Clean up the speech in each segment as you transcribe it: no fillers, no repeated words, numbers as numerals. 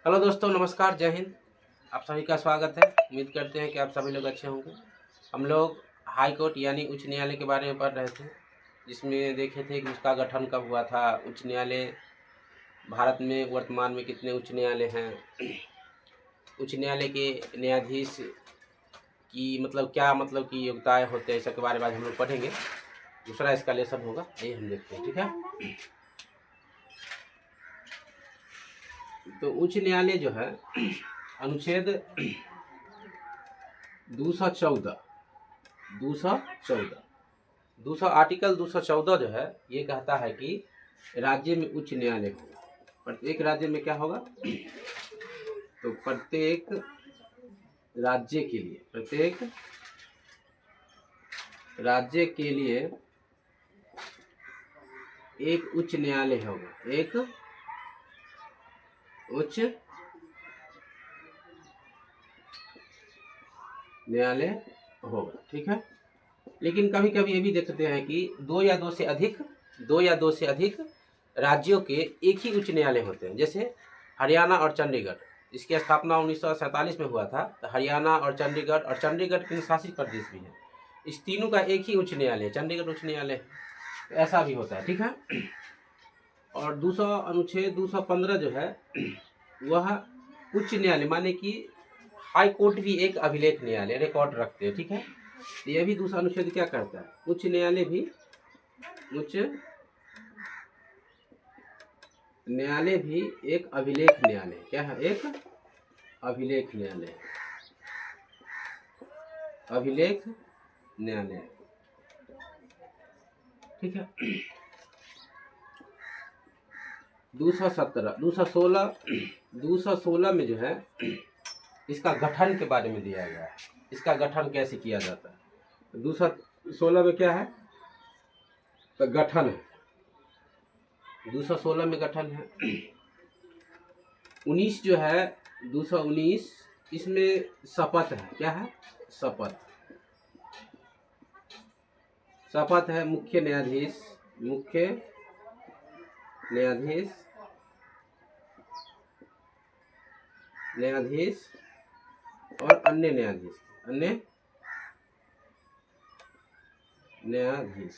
Hello दोस्तों, नमस्कार, जय हिंद। आप सभी का स्वागत है। उम्मीद करते हैं कि आप सभी लोग अच्छे होंगे। हम लोग हाई कोर्ट यानी उच्च न्यायालय के बारे में पढ़ रहे थे, जिसमें देखे थे कि उसका गठन कब हुआ था। उच्च न्यायालय भारत में वर्तमान में कितने उच्च न्यायालय हैं, उच्च न्यायालय के न्यायाधीश की क्या की योग्यताएँ होते हैं, इसके बारे में आज हम लोग पढ़ेंगे। दूसरा इसका लेसन होगा, ये हम देखते हैं, ठीक है। तो उच्च न्यायालय जो है अनुच्छेद 214 आर्टिकल 214 जो है ये कहता है कि राज्य में उच्च न्यायालय होगा। प्रत्येक राज्य में क्या होगा? तो प्रत्येक राज्य के लिए एक उच्च न्यायालय होगा, एक उच्च न्यायालय होगा, ठीक है। लेकिन कभी कभी ये भी देखते हैं कि दो या दो से अधिक राज्यों के एक ही उच्च न्यायालय होते हैं। जैसे हरियाणा और चंडीगढ़, इसकी स्थापना 1947 में हुआ था। तो हरियाणा और चंडीगढ़ केंद्र शासित प्रदेश भी है। इस तीनों का एक ही उच्च न्यायालय, चंडीगढ़ उच्च न्यायालय। तो ऐसा भी होता है, ठीक है। और अनुच्छेद 215 जो है वह उच्च न्यायालय माने कि हाई कोर्ट भी एक अभिलेख न्यायालय रिकॉर्ड रखते हैं, ठीक है। तो यह भी दूसरा अनुच्छेद क्या करता है? उच्च न्यायालय भी एक अभिलेख न्यायालय। क्या है? एक अभिलेख न्यायालय, ठीक है। 216 में जो है इसका गठन के बारे में दिया गया है। इसका गठन कैसे किया जाता है? 216 में क्या है? तो गठन है। 216 में गठन है। 19 जो है 219 इसमें शपथ है। क्या है? शपथ है। मुख्य न्यायाधीश और अन्य न्यायाधीश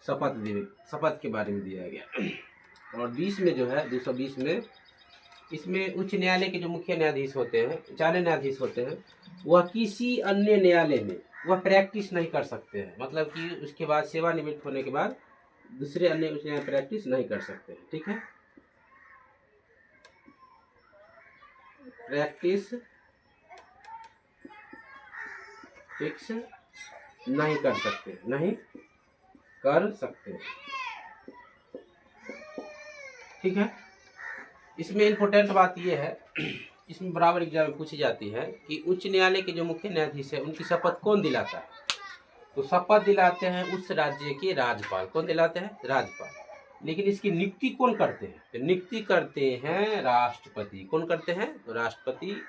शपथ के बारे में दिया गया। और 20 में जो है 220 में इसमें उच्च न्यायालय के जो मुख्य न्यायाधीश होते हैं, 4 न्यायाधीश होते हैं, वह किसी अन्य न्यायालय में वह प्रैक्टिस नहीं कर सकते हैं। मतलब कि उसके बाद सेवानिवृत्त होने के बाद दूसरे अन्य उच्च न्यायालय प्रैक्टिस नहीं कर सकते हैं, ठीक है। प्रैक्टिस फिक्स नहीं कर सकते, ठीक है। इसमें इम्पोर्टेंट बात यह है, इसमें बराबर एग्जाम में पूछी जाती है कि उच्च न्यायालय के जो मुख्य न्यायाधीश है उनकी शपथ कौन दिलाता है? तो शपथ दिलाते हैं उस राज्य के राज्यपाल। कौन दिलाते हैं? राज्यपाल। लेकिन इसकी नियुक्ति कौन करते हैं? तो नियुक्ति करते हैं राष्ट्रपति। कौन करते हैं? तो राष्ट्रपति।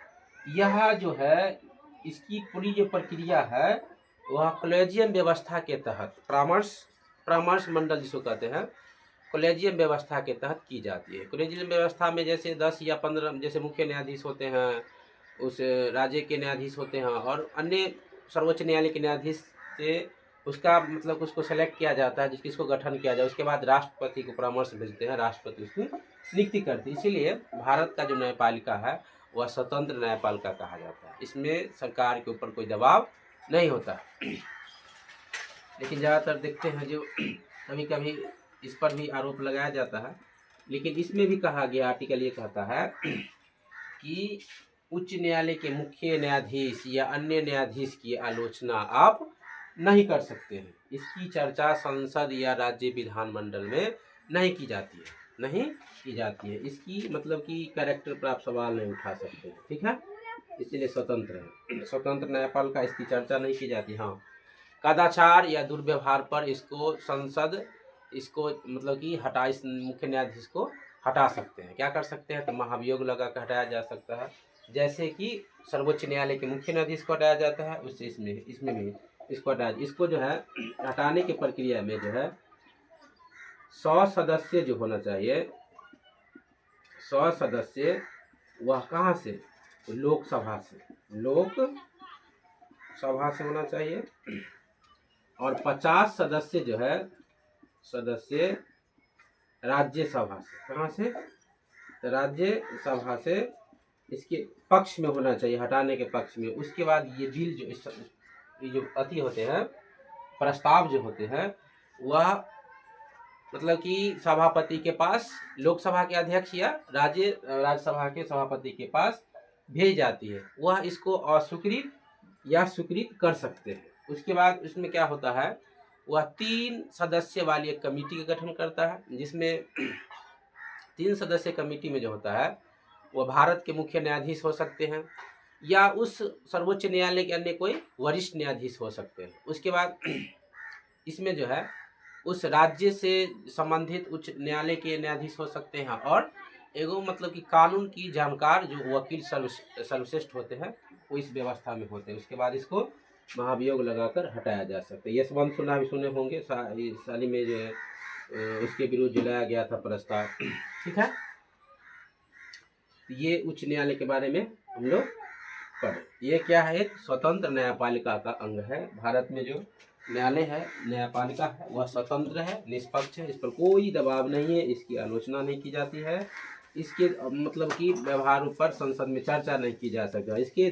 यह जो है इसकी पूरी जो प्रक्रिया है वह कॉलेजियम व्यवस्था के तहत, परामर्श मंडल जिसको कहते हैं, कॉलेजियम व्यवस्था के तहत की जाती है। कॉलेजियम व्यवस्था में जैसे 10 या 15 जैसे मुख्य न्यायाधीश होते हैं, उस राज्य के न्यायाधीश होते हैं, और अन्य सर्वोच्च न्यायालय के न्यायाधीश से उसका उसको सेलेक्ट किया जाता है, जिसको गठन किया जाए। उसके बाद राष्ट्रपति को परामर्श भेजते हैं, राष्ट्रपति उसकी नियुक्ति करती है। इसीलिए भारत का जो न्यायपालिका है वह स्वतंत्र न्यायपालिका कहा जाता है। इसमें सरकार के ऊपर कोई दबाव नहीं होता। लेकिन ज़्यादातर देखते हैं जो कभी कभी इस पर भी आरोप लगाया जाता है। लेकिन इसमें भी कहा गया, आर्टिकल ये कहता है कि उच्च न्यायालय के मुख्य न्यायाधीश या अन्य न्यायाधीश की आलोचना आप नहीं कर सकते हैं। इसकी चर्चा संसद या राज्य विधानमंडल में नहीं की जाती है। इसकी कि कैरेक्टर पर आप सवाल नहीं उठा सकते हैं, ठीक है। इसलिए स्वतंत्र न्यायपालिका, इसकी चर्चा नहीं की जाती। हाँ, कदाचार या दुर्व्यवहार पर इसको संसद इस मुख्य न्यायाधीश को हटा सकते हैं। क्या कर सकते हैं? तो महाभियोग लगा कर हटाया जा सकता है। जैसे कि सर्वोच्च न्यायालय के मुख्य न्यायाधीश को हटाया जाता है, उससे इसमें भी इसको जो है हटाने की प्रक्रिया में जो है 100 सदस्य जो होना चाहिए, 100 सदस्य वह कहाँ से, लोकसभा से, लोकसभा से होना चाहिए। और 50 सदस्य जो है, सदस्य राज्यसभा से, कहाँ से, तो राज्यसभा से, इसके पक्ष में होना चाहिए, हटाने के पक्ष में। उसके बाद ये बिल जो ये जो अति होते हैं, प्रस्ताव जो होते हैं, वह मतलब कि सभापति के पास, लोकसभा के अध्यक्ष या राज्यसभा के सभापति के पास भेज जाती है। वह इसको अस्वीकृत या स्वीकृत कर सकते हैं। उसके बाद इसमें क्या होता है, वह 3 सदस्य वाली एक कमेटी का गठन करता है, जिसमें 3 सदस्य कमेटी में जो होता है वह भारत के मुख्य न्यायाधीश हो सकते हैं या उस सर्वोच्च न्यायालय के अन्य कोई वरिष्ठ न्यायाधीश हो सकते हैं। उसके बाद इसमें जो है उस राज्य से संबंधित उच्च न्यायालय के न्यायाधीश हो सकते हैं और एगो मतलब कि कानून की जानकार जो वकील सर्वश्रेष्ठ होते हैं वो इस व्यवस्था में होते हैं। उसके बाद इसको महाभियोग लगाकर हटाया जा सकता है। यशवंत सिन्हा भी सुने होंगे, साल में जो है उसके विरुद्ध जलाया गया था प्रस्ताव। ठीक है, ये उच्च न्यायालय के बारे में हम लोग पढ़े। ये क्या है, एक स्वतंत्र न्यायपालिका का अंग है। भारत में जो न्यायालय है, न्यायपालिका है, वह स्वतंत्र है, निष्पक्ष है, इस पर कोई दबाव नहीं है, इसकी आलोचना नहीं की जाती है, इसके मतलब कि व्यवहार पर संसद में चर्चा नहीं की जा सकती, इसके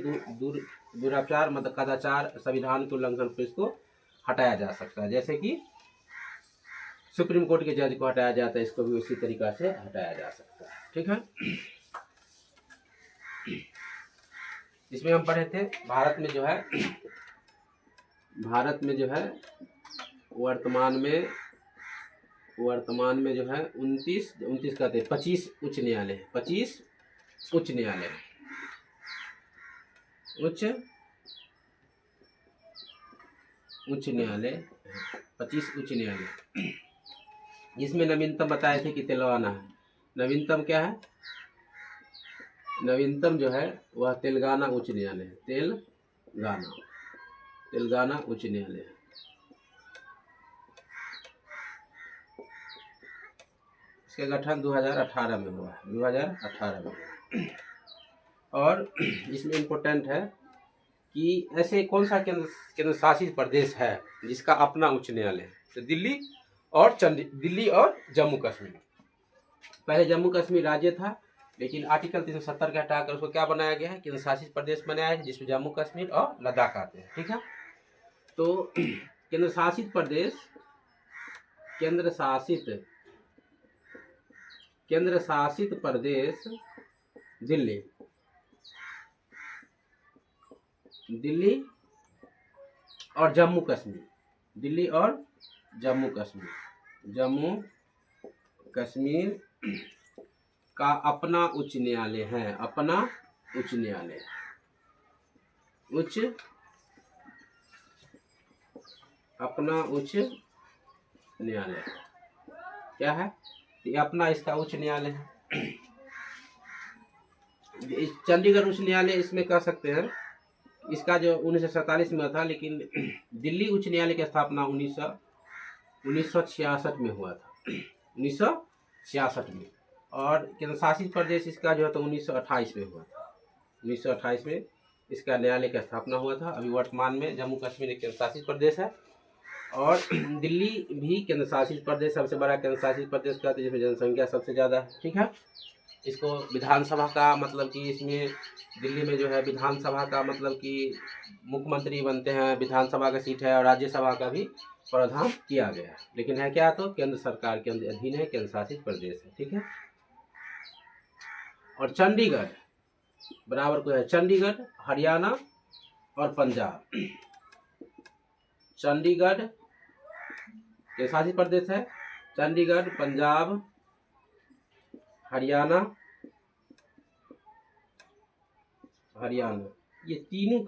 दुराचार मतलब कदाचार संविधान के उल्लंघन पर इसको हटाया जा सकता है। जैसे कि सुप्रीम कोर्ट के जज को हटाया जाता है, इसको भी उसी तरीका से हटाया जा सकता है। ठीक है, इसमें हम पढ़े थे भारत में जो है वर्तमान में जो है 29 कहते हैं 25 उच्च न्यायालय है, 25 उच्च न्यायालय है, उच्च न्यायालय 25 उच्च न्यायालय। जिसमें नवीनतम बताए थे कि तेलंगाना है। नवीनतम क्या है, नवीनतम जो है वह तेलंगाना उच्च न्यायालय है, तेलंगाना उच्च न्यायालय है। इसका गठन 2018 में हुआ है, 2018 में हुआ। और इसमें इम्पोर्टेंट है कि ऐसे कौन सा केंद्र शासित प्रदेश है जिसका अपना उच्च न्यायालय है, तो दिल्ली और जम्मू कश्मीर। पहले जम्मू कश्मीर राज्य था, लेकिन आर्टिकल 370 के हटाकर उसको क्या बनाया गया है, केंद्र शासित प्रदेश बनाया है, जिसमें जम्मू कश्मीर और लद्दाख आते हैं। ठीक है, तो केंद्र शासित प्रदेश दिल्ली और जम्मू कश्मीर का अपना उच्च न्यायालय है, अपना उच्च न्यायालय क्या है, ये अपना इसका उच्च न्यायालय है। चंडीगढ़ उच्च न्यायालय इसमें कह सकते हैं, इसका जो 1947 में था, लेकिन दिल्ली उच्च न्यायालय की स्थापना 1966 में हुआ था, 1966 में। और केंद्र शासित प्रदेश इसका जो है तो 1928 में हुआ था, 1928 में इसका न्यायालय की स्थापना हुआ था। अभी वर्तमान में जम्मू कश्मीर एक केंद्र शासित प्रदेश है और दिल्ली भी केंद्र शासित प्रदेश, सबसे बड़ा केंद्र शासित प्रदेश कहते हैं, जिसमें जनसंख्या सबसे ज़्यादा है। ठीक है, इसको विधानसभा का मतलब कि इसमें दिल्ली में जो है विधानसभा का मतलब कि मुख्यमंत्री बनते हैं, विधानसभा का सीट है, और राज्यसभा का भी प्रावधान किया गया है, लेकिन है क्या, तो केंद्र सरकार के अधीन है, केंद्र शासित प्रदेश है। ठीक है, और चंडीगढ़ बराबर को है, चंडीगढ़ हरियाणा और पंजाब, चंडीगढ़ केंद्र शासित प्रदेश है, चंडीगढ़, पंजाब, हरियाणा, ये तीनों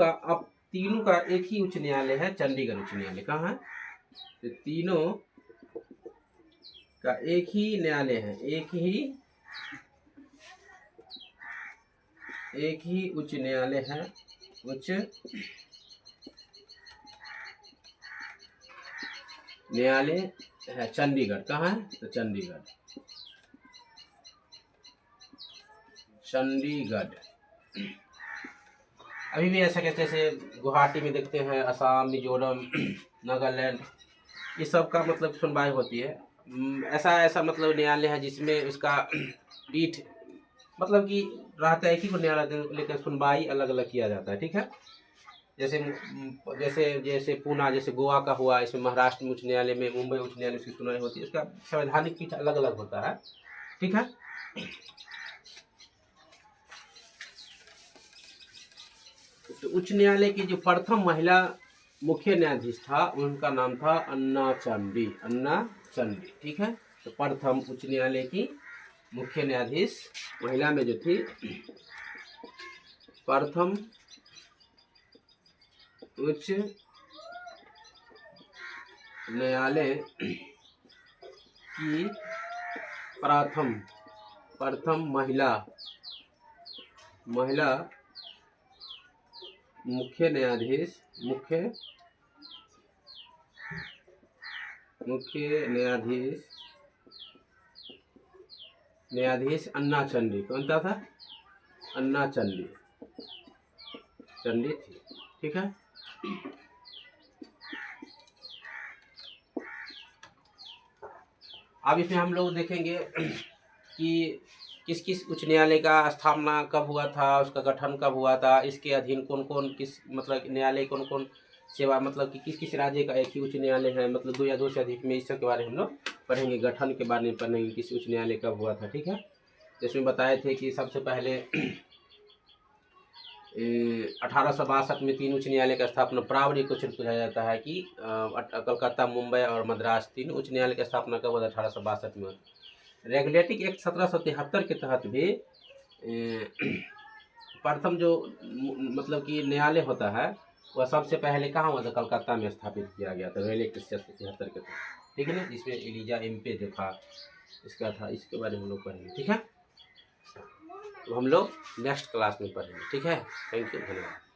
का एक ही उच्च न्यायालय है, चंडीगढ़ उच्च न्यायालय। कहाँ है, तो तीनों का एक ही न्यायालय है, एक ही उच्च न्यायालय है, उच्च न्यायालय है चंडीगढ़। कहाँ है, तो चंडीगढ़। चंडीगढ़। अभी भी ऐसा कहते जैसे गुवाहाटी में देखते हैं, असम, मिजोरम, नागालैंड, ये सब का मतलब सुनवाई होती है। ऐसा मतलब न्यायालय है जिसमें उसका पीठ मतलब कि रहता है एक ही को न्यायालय, लेकिन सुनवाई अलग अलग किया जाता है। ठीक है, जैसे जैसे जैसे पूना, जैसे गोवा का हुआ, इसमें महाराष्ट्र उच्च न्यायालय में, मुंबई उच्च न्यायालय की सुनवाई होती है। इसका संवैधानिक पीठ अलग अलग होता है। ठीक है, तो उच्च न्यायालय की जो प्रथम महिला मुख्य न्यायाधीश था, उनका नाम था अन्ना चांडी। अन्ना चांडी। ठीक है, तो प्रथम उच्च न्यायालय की मुख्य न्यायाधीश महिला में जो थी, प्रथम उच्च न्यायालय की प्रथम महिला मुख्य न्यायाधीश अन्ना चांडी। कौन सा था? अन्ना चांडी थी। ठीक है, अब इसमें हम लोग देखेंगे कि किस किस उच्च न्यायालय का स्थापना कब हुआ था, उसका गठन कब हुआ था, इसके अधीन कौन कौन किस मतलब न्यायालय कौन कौन सेवा, मतलब कि किस किस राज्य का एक ही उच्च न्यायालय है, मतलब 2 या 2 से अधिक में, इस सब के बारे में हम लोग पढ़ेंगे। गठन के बारे में पढ़ेंगे, किस उच्च न्यायालय कब हुआ था। ठीक है, जिसमें बताए थे कि सबसे पहले 1862 में 3 उच्च न्यायालय का स्थापना। प्रावरी क्वेश्चन पूछा जाता है कि कलकत्ता, मुंबई और मद्रास 3 उच्च न्यायालय की स्थापना कब हुआ था? 1862 में। रेगुलेटिंग एक्ट 1773 के तहत भी प्रथम जो मतलब कि न्यायालय होता है, वह सबसे पहले कहाँ हुआ था? कलकत्ता में स्थापित किया गया था, रेगुलेटिंग एक्ट 1773 के तहत। ठीक है ना, जिसमें एलिजा एम्पे जो था इसका था, इसके बारे में हम लोग पढ़ेंगे। ठीक है, तो हम लोग नेक्स्ट क्लास में पढ़ेंगे। ठीक है, थैंक यू, धन्यवाद।